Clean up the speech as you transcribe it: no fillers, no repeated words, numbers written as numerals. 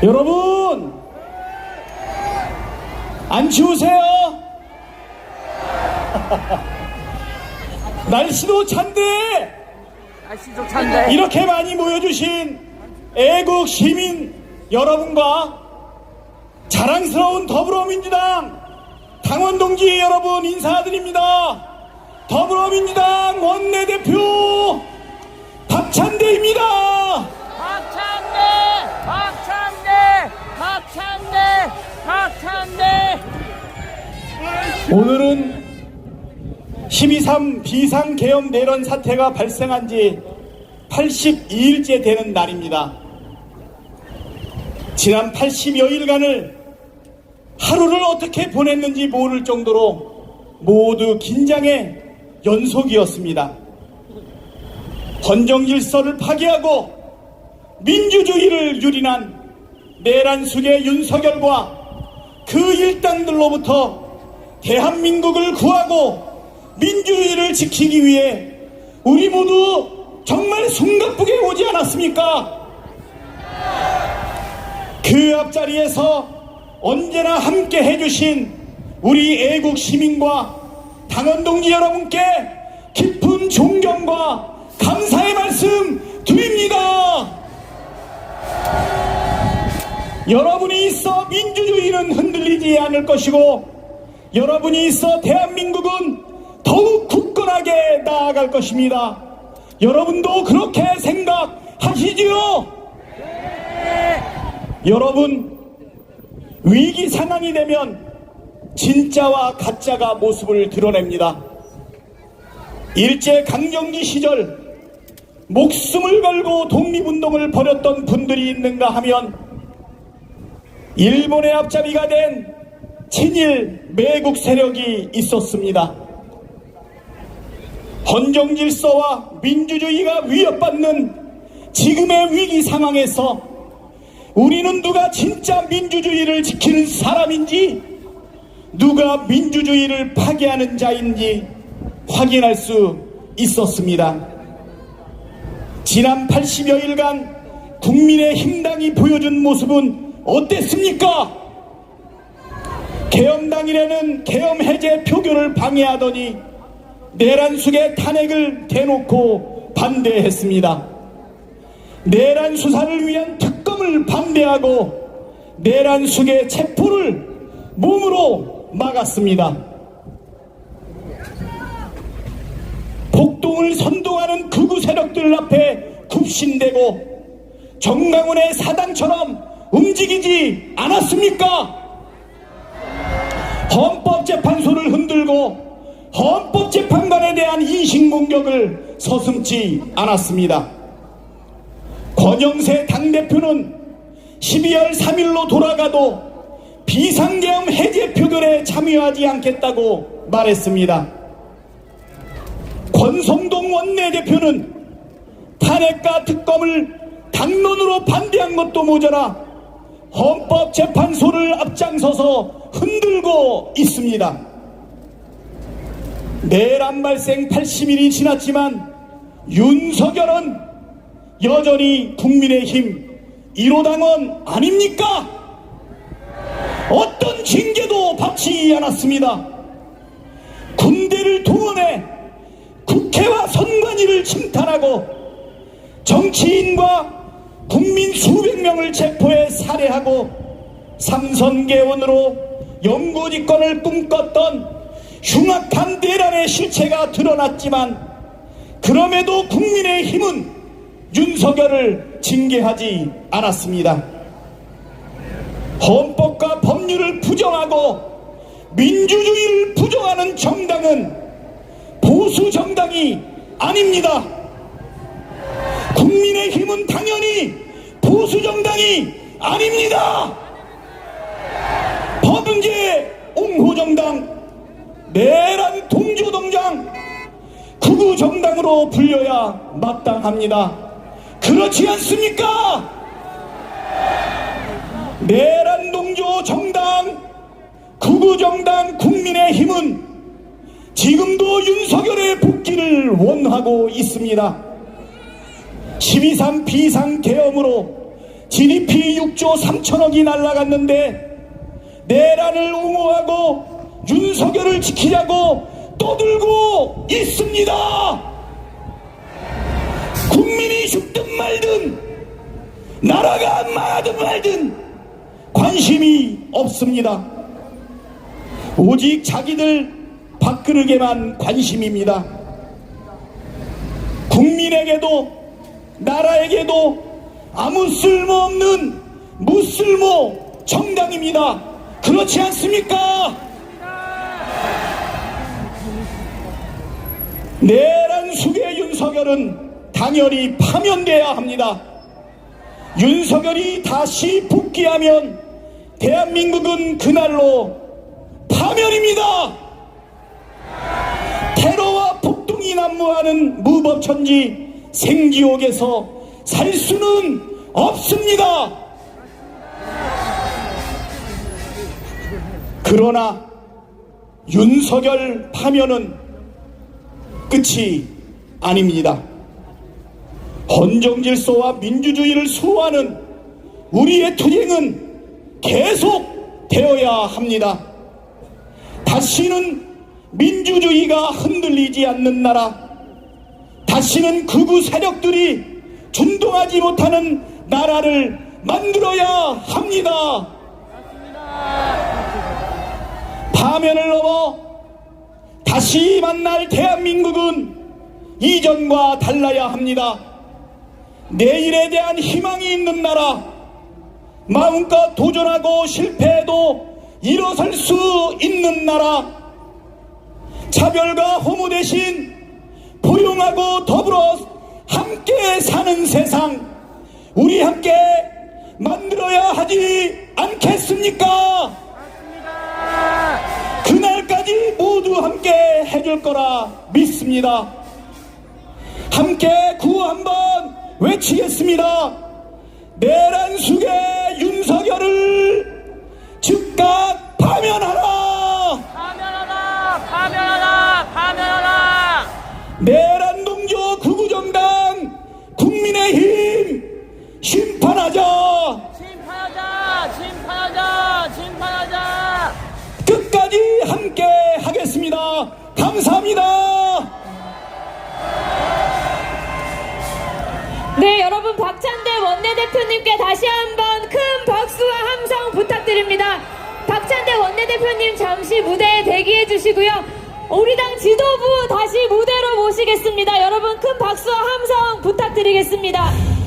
여러분, 안 추우세요? 날씨도 찬데 이렇게 많이 모여주신 애국 시민 여러분과 자랑스러운 더불어민주당 당원동지 여러분 인사드립니다. 더불어민주당 원내대표 박찬대입니다. 박찬대. 오늘은 12.3 비상계엄 내란 사태가 발생한 지 82일째 되는 날입니다. 지난 80여일간을 하루를 어떻게 보냈는지 모를 정도로 모두 긴장의 연속이었습니다. 헌정 질서를 파괴하고 민주주의를 유린한 내란숙의 윤석열과 그 일당들로부터 대한민국을 구하고 민주주의를 지키기 위해 우리 모두 정말 숨가쁘게 오지 않았습니까? 그 앞자리에서 언제나 함께 해주신 우리 애국 시민과 당원동지 여러분께 깊은 존경과 감사의 말씀 드립니다. 여러분이 있어 민주주의는 흔들리지 않을 것이고, 여러분이 있어 대한민국은 더욱 굳건하게 나아갈 것입니다. 여러분도 그렇게 생각하시지요? 여러분, 위기 상황이 되면 진짜와 가짜가 모습을 드러냅니다. 일제강점기 시절 목숨을 걸고 독립운동을 벌였던 분들이 있는가 하면 일본의 앞잡이가 된 친일 매국 세력이 있었습니다. 헌정 질서와 민주주의가 위협받는 지금의 위기 상황에서 우리는 누가 진짜 민주주의를 지키는 사람인지, 누가 민주주의를 파괴하는 자인지 확인할 수 있었습니다. 지난 80여일간 국민의힘당이 보여준 모습은 어땠습니까? 계엄당일에는 계엄 해제 표결을 방해하더니 내란숙의 탄핵을 대놓고 반대했습니다. 내란 수사를 위한 특검을 반대하고 내란숙의 체포를 몸으로 막았습니다. 폭동을 선동하는 극우 세력들 앞에 굽신대고 정강훈의 사당처럼 움직이지 않았습니까? 헌법재판소를 흔들고 헌법재판관에 대한 인신공격을 서슴지 않았습니다. 권영세 당대표는 12월 3일로 돌아가도 비상계엄 해제 표결에 참여하지 않겠다고 말했습니다. 권성동 원내대표는 탄핵과 특검을 당론으로 반대한 것도 모자라 헌법재판소를 앞장서서 흔들고 있습니다. 내란 발생 80일이 지났지만 윤석열은 여전히 국민의힘 1호당원 아닙니까? 어떤 징계도 받지 않았습니다. 군대를 동원해 국회와 선관위를 침탈하고 정치인과 국민 수백 명을 체포해 살해하고 삼선개원으로 영구집권을 꿈꿨던 흉악한 내란의 실체가 드러났지만, 그럼에도 국민의힘은 윤석열을 징계하지 않았습니다. 헌법과 법률을 부정하고 민주주의를 부정하는 정당은 보수 정당이 아닙니다. 국민의힘은 당연히 보수 정당이 아닙니다. 법은제 옹호정당, 내란 동조동장, 극우정당으로 불려야 마땅합니다. 그렇지 않습니까? 내란 동조 정당, 극우정당 국민의힘은 지금도 윤석열의 복귀를 원하고 있습니다. 12.3 비상계엄으로 GDP 6조 3천억이 날아갔는데 내란을 옹호하고 윤석열을 지키자고 떠들고 있습니다. 국민이 죽든 말든 나라가 망하든 말든 관심이 없습니다. 오직 자기들 밥그릇에만 관심입니다. 국민에게도 나라에게도 아무 쓸모없는 무쓸모 정당입니다. 그렇지 않습니까? 내란 숙의 윤석열은 당연히 파면돼야 합니다. 윤석열이 다시 복귀하면 대한민국은 그날로 파면입니다. 테러와 폭동이 난무하는 무법천지 생지옥에서 살 수는 없습니다. 그러나 윤석열 파면은 끝이 아닙니다. 헌정질서와 민주주의를 수호하는 우리의 투쟁은 계속 되어야 합니다. 다시는 민주주의가 흔들리지 않는 나라, 다시는 극우 세력들이 준동하지 못하는 나라를 만들어야 합니다. 파면을 넘어 다시 만날 대한민국은 이전과 달라야 합니다. 내일에 대한 희망이 있는 나라, 마음껏 도전하고 실패해도 일어설 수 있는 나라, 차별과 혐오 대신 포용하고 더불어 함께 사는 세상, 우리 함께 만들어야 하지 않겠습니까? 그날까지 모두 함께 해줄 거라 믿습니다. 함께 구호 한번 외치겠습니다. 내란 숙의 윤석열을 즉각 파면하라! 파면하라! 파면하라! 파면하라! 내란 동조 극우정당 국민의힘 심판하자! 심판하자! 심판하자! 심판하자! 끝까지 함께 하겠습니다. 감사합니다. 네, 여러분 박찬대 원내대표님께 다시 한번 큰 박수와 함성 부탁드립니다. 박찬대 원내대표님 잠시 무대에 대기해 주시고요. 우리 당 지도부 다시 무대로 모시겠습니다. 여러분 큰 박수와 함성 부탁드리겠습니다.